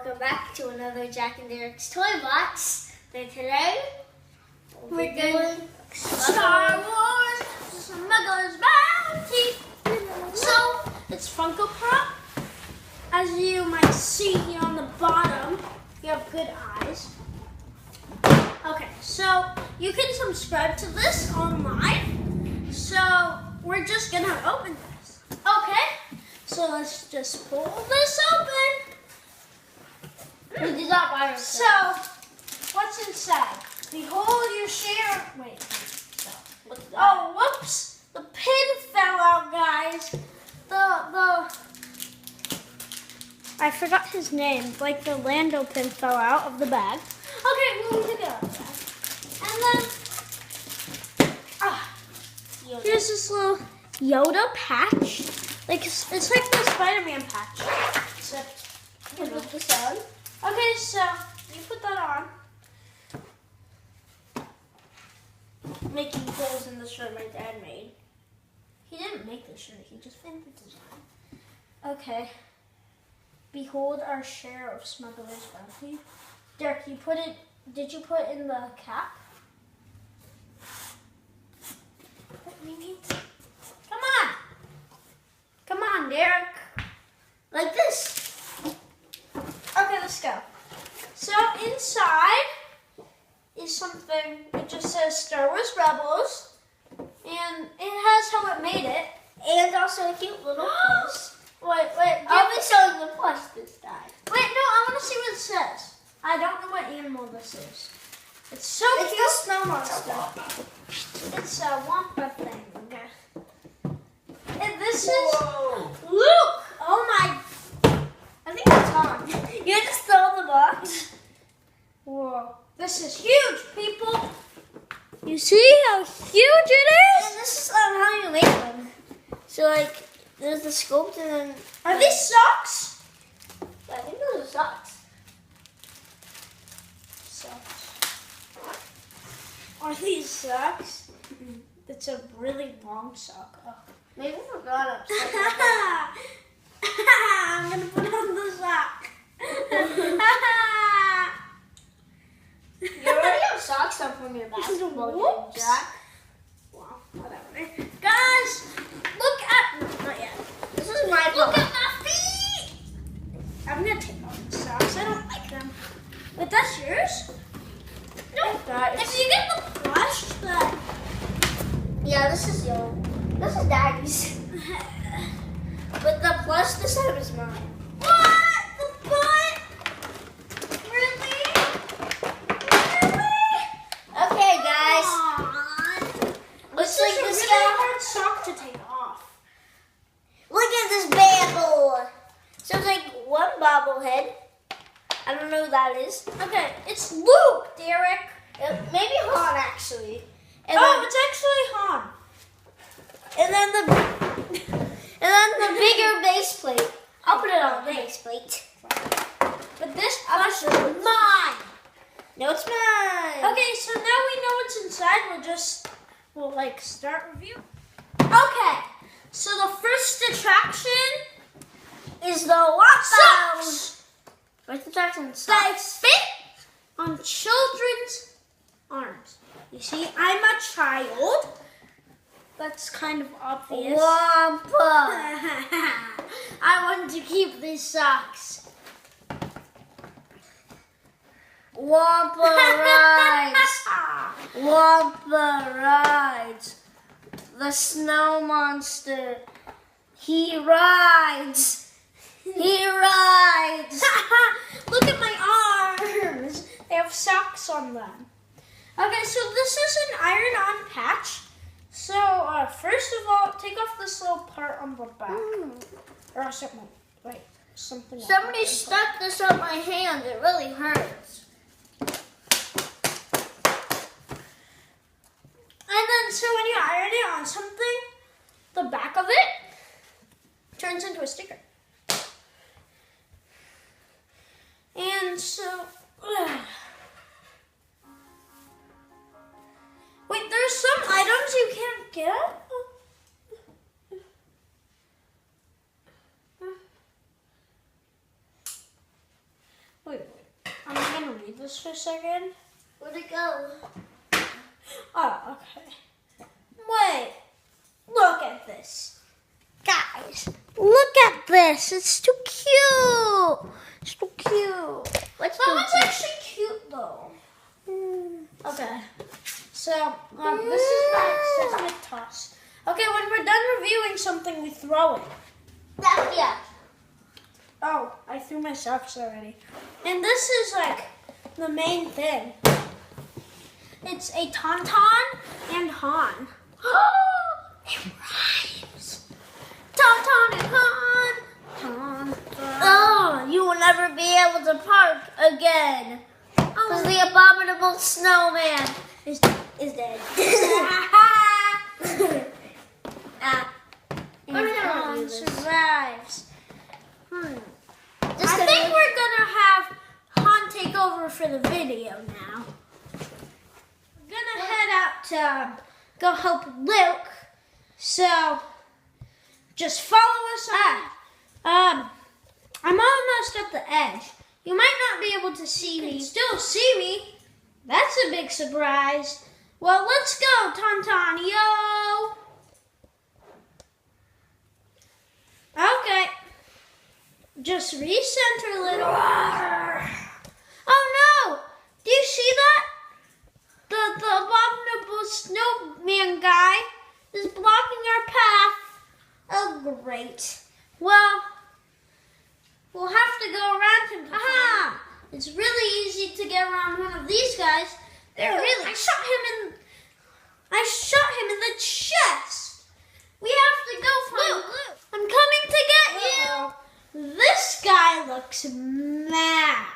welcome back to another Jack and Derek's Toy Box. And today, we're doing Star Wars Smuggler's Bounty. So, it's Funko Pop. As you might see here on the bottom, you have good eyes. Okay, so you can subscribe to this online. So, we're just gonna open this. Okay, so let's just pull this open. We did not buy ourselves. So, what's inside? Behold your share. Wait. So, What's that? oh, whoops! The pin fell out, guys. I forgot his name. Like the Lando pin fell out of the bag. Okay, we'll take it out of the bag. And then, here's this little Yoda patch. Like it's like the Spider-Man patch. Except, Can we put this on? okay, so you put that on. Making holes in the shirt my dad made. He didn't make the shirt, he just made the design. Okay. Behold our share of Smuggler's Bounty. Derek, did you put in the cap? Come on! Come on, Derek. Like this. Okay, let's go. So inside is something, it just says Star Wars Rebels, and it has how it made it. And also a cute little plus. Wait, I'll be showing the plus this time. wait, no, I want to see what it says. I don't know what animal this is. It's so It's cute. the snow monster. It's a Wampa thing. And this Whoa. is Luke. Oh my. I think it's on. You just stole the box. Whoa. This is huge, people. You see how huge it is? And this is how you make them. So like, there's the sculpt and then... Are these socks? I think those are socks. Socks. Are these socks? It's a really long sock. Oh. Maybe we forgot upside I'm gonna put on the sock. You already have socks on from your basketball game, Whoops. Jack. Wow, whatever. Guys, look at not yet. This is my Look ball. at my feet. I'm gonna take off the socks. I don't like them. Wait, that's yours? No. If you get the plush, but Yeah, this is your. This is Daddy's. But the plus this time is mine. what? The butt? Really? Okay, guys. Aw. Looks This like is a this really guy. hard sock to take off. Look at this bad boy. So it's like one bobblehead. I don't know who that is. Okay, it's Luke, Derek. Maybe Han actually. And Oh, it's actually Han. and then the bigger base plate. I'll put it on the base plate. But this I'll plush show you. is mine. No, it's mine. Okay, so now we know what's inside. We'll like start review. Okay, so the first attraction Is the Waffle. socks. What's the attraction? They Socks. fit on children's arms. You see, I'm a child. That's kind of obvious. Wampa. I wanted to keep these socks. Wampa rides. Wampa rides. The snow monster. He rides. He rides. Look at my arms. They have socks on them. Okay, so this is an iron-on patch. So first of all, take off this little part on the back. Or something. Wait, something. Somebody else. stuck this on my hand. It really hurts. And then, so when you iron it on something, the back of it turns into a sticker. And so, wait, there's some items you can't get. read this for a second? Where'd it go? Oh, okay. Wait. Look at this. Guys, look at this. It's too cute. It's too cute. What's That one's actually cute, though. Okay. So, this is my accessory toss. Okay, when we're done reviewing something, we throw it. Yeah. Oh, I threw my socks already. And this is like the main thing. It's a Tauntaun and Han. It rhymes. Tauntaun and Han. Tauntaun. Oh, you will never be able to park again. Because the abominable snowman is dead. And Han survives. Just I think we're gonna have Han take over for the video now. We're gonna head out to go help Luke. So just follow us on. I'm almost at the edge. You might not be able to see me. Still see me. That's a big surprise. Well, let's go, Tauntaun, yo. Okay. Just recenter a little. Oh no! Do you see that? The abominable snowman guy is blocking our path. Oh great. Well, we'll have to go around him. Aha! It's really easy to get around one of these guys. I shot him in the chest. We have to go find Luke. I'm coming to get you. This guy looks mad.